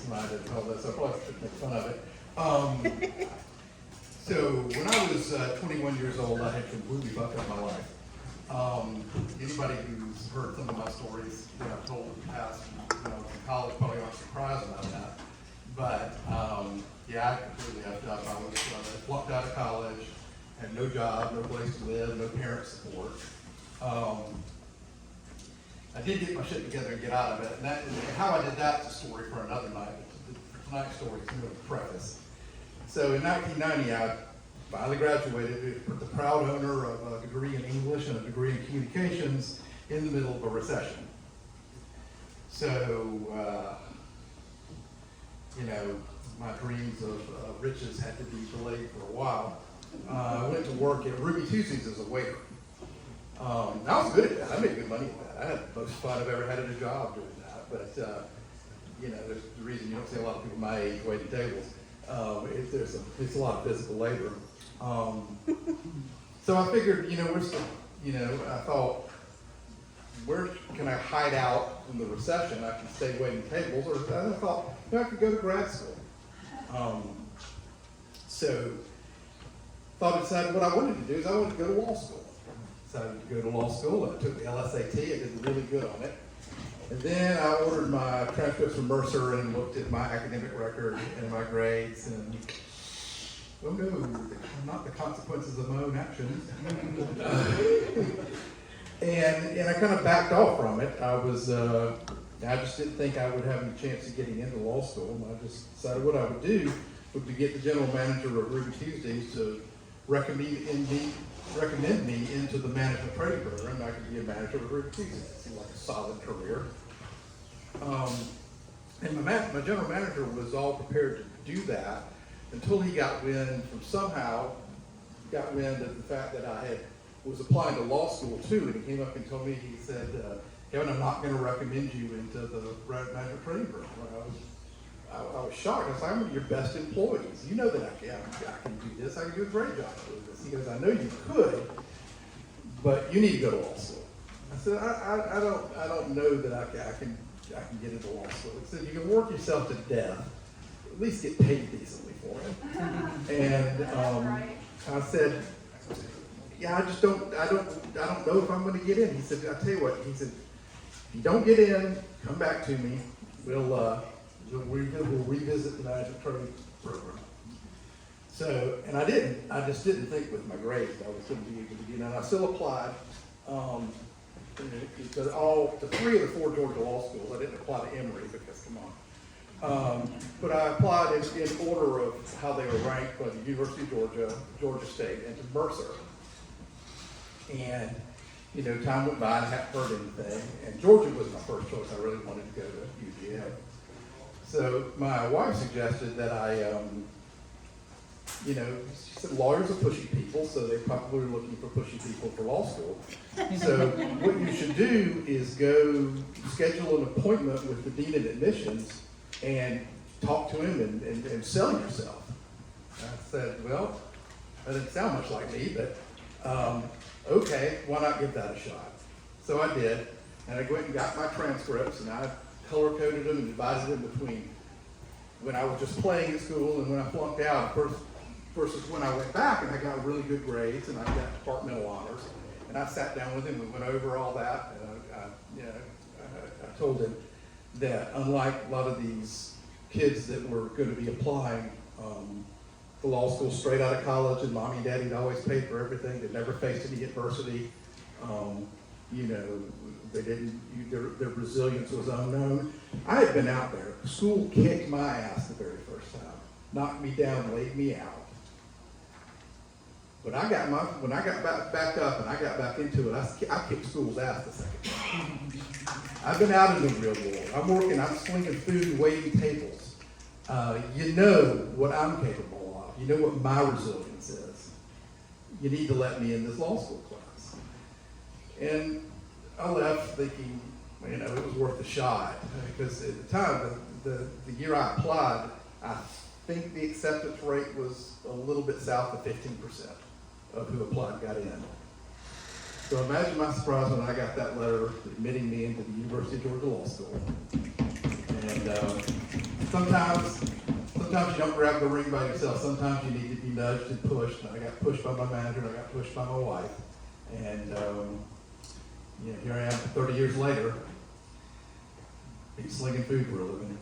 minded and all that, so I probably shouldn't make fun of it. So when I was 21 years old, I had completely fucked up my life. Anybody who's heard some of my stories that I've told in the past, from college probably aren't surprised about that. But yeah, I completely effed up. I was flunked out of college, had no job, no place to live, no parent support. I did get my shit together and get out of it. And how I did that's a story for another night. Tonight's story is more of a preface. So in 1990, I finally graduated, the proud owner of a degree in English and a degree in communications in the middle of a recession. So, my dreams of riches had to be delayed for a while. I went to work at Ruby Tuesdays as a waiter. I was good at that. I made good money at that. I had the most fun I've ever had at a job doing that. But, there's the reason you don't see a lot of people my age waiting tables. It's a lot of physical labor. So I figured, I thought, where can I hide out in the recession? I can stay waiting tables, or I thought, I could go to grad school. So I decided what I wanted to do is I wanted to go to law school. Decided to go to law school, and I took the LSAT. I did really good on it. And then I ordered my transcripts from Mercer and looked at my academic record and my grades, and oh no, not the consequences of my own actions. And I kind of backed off from it. I just didn't think I would have any chance of getting into law school. And I just decided what I would do would be get the general manager of Ruby Tuesdays to recommend me into the management training program, and I could be a manager of Ruby Tuesdays. It seemed like a solid career. And my general manager was all prepared to do that until he got wind of the fact that I was applying to law school too, and he came up and told me, he said, Kevin, I'm not going to recommend you into the management training program. I was shocked. I said, I'm one of your best employees. You know that I can do this. I can do a great job doing this. He goes, I know you could, but you need to go to law school. I said, I don't know that I can get into law school. He said, you can work yourself to death, at least get paid decently for it. And I said, yeah, I don't know if I'm going to get in. He said, I'll tell you what. He said, if you don't get in, come back to me. We'll revisit the management training program. So, and I just didn't think with my grades I was going to be able to get in. And I still applied to 3 of the 4 Georgia law schools. I didn't apply to Emory because, come on. But I applied in order of how they were ranked by the University of Georgia, Georgia State, and to Mercer. And, time went by and I hadn't heard anything. And Georgia was my first choice. I really wanted to go to UGA. So my wife suggested that she said lawyers are pushy people, so they probably were looking for pushy people for law school. So what you should do is go schedule an appointment with the dean of admissions and talk to him and sell yourself. I said, well, that didn't sound much like me, but okay, why not give that a shot? So I did, and I went and got my transcripts, and I color-coded them and divided them between when I was just playing at school and when I flunked out versus when I went back and I got really good grades and I got departmental honors. And I sat down with him and went over all that, and I told him that unlike a lot of these kids that were going to be applying for law school straight out of college, and mommy and daddy had always paid for everything, they never faced any adversity, they didn't, their resilience was unknown. I had been out there. School kicked my ass the very first time, knocked me down, laid me out. But when I got back up and I got back into it, I kicked school's ass the second time. I've been out in the real world. I'm slinging food and waiting tables. You know what I'm capable of. You know what my resilience is. You need to let me in this law school class. And I left thinking, it was worth a shot. Because at the time, the year I applied, I think the acceptance rate was a little bit south of 15% of who applied got in. So imagine my surprise when I got that letter admitting me into the University of Georgia Law School. And sometimes you don't grab the ring by yourself. Sometimes you need to be nudged and pushed. And I got pushed by my manager, and I got pushed by my wife. And here I am 30 years later, slinging food for a living.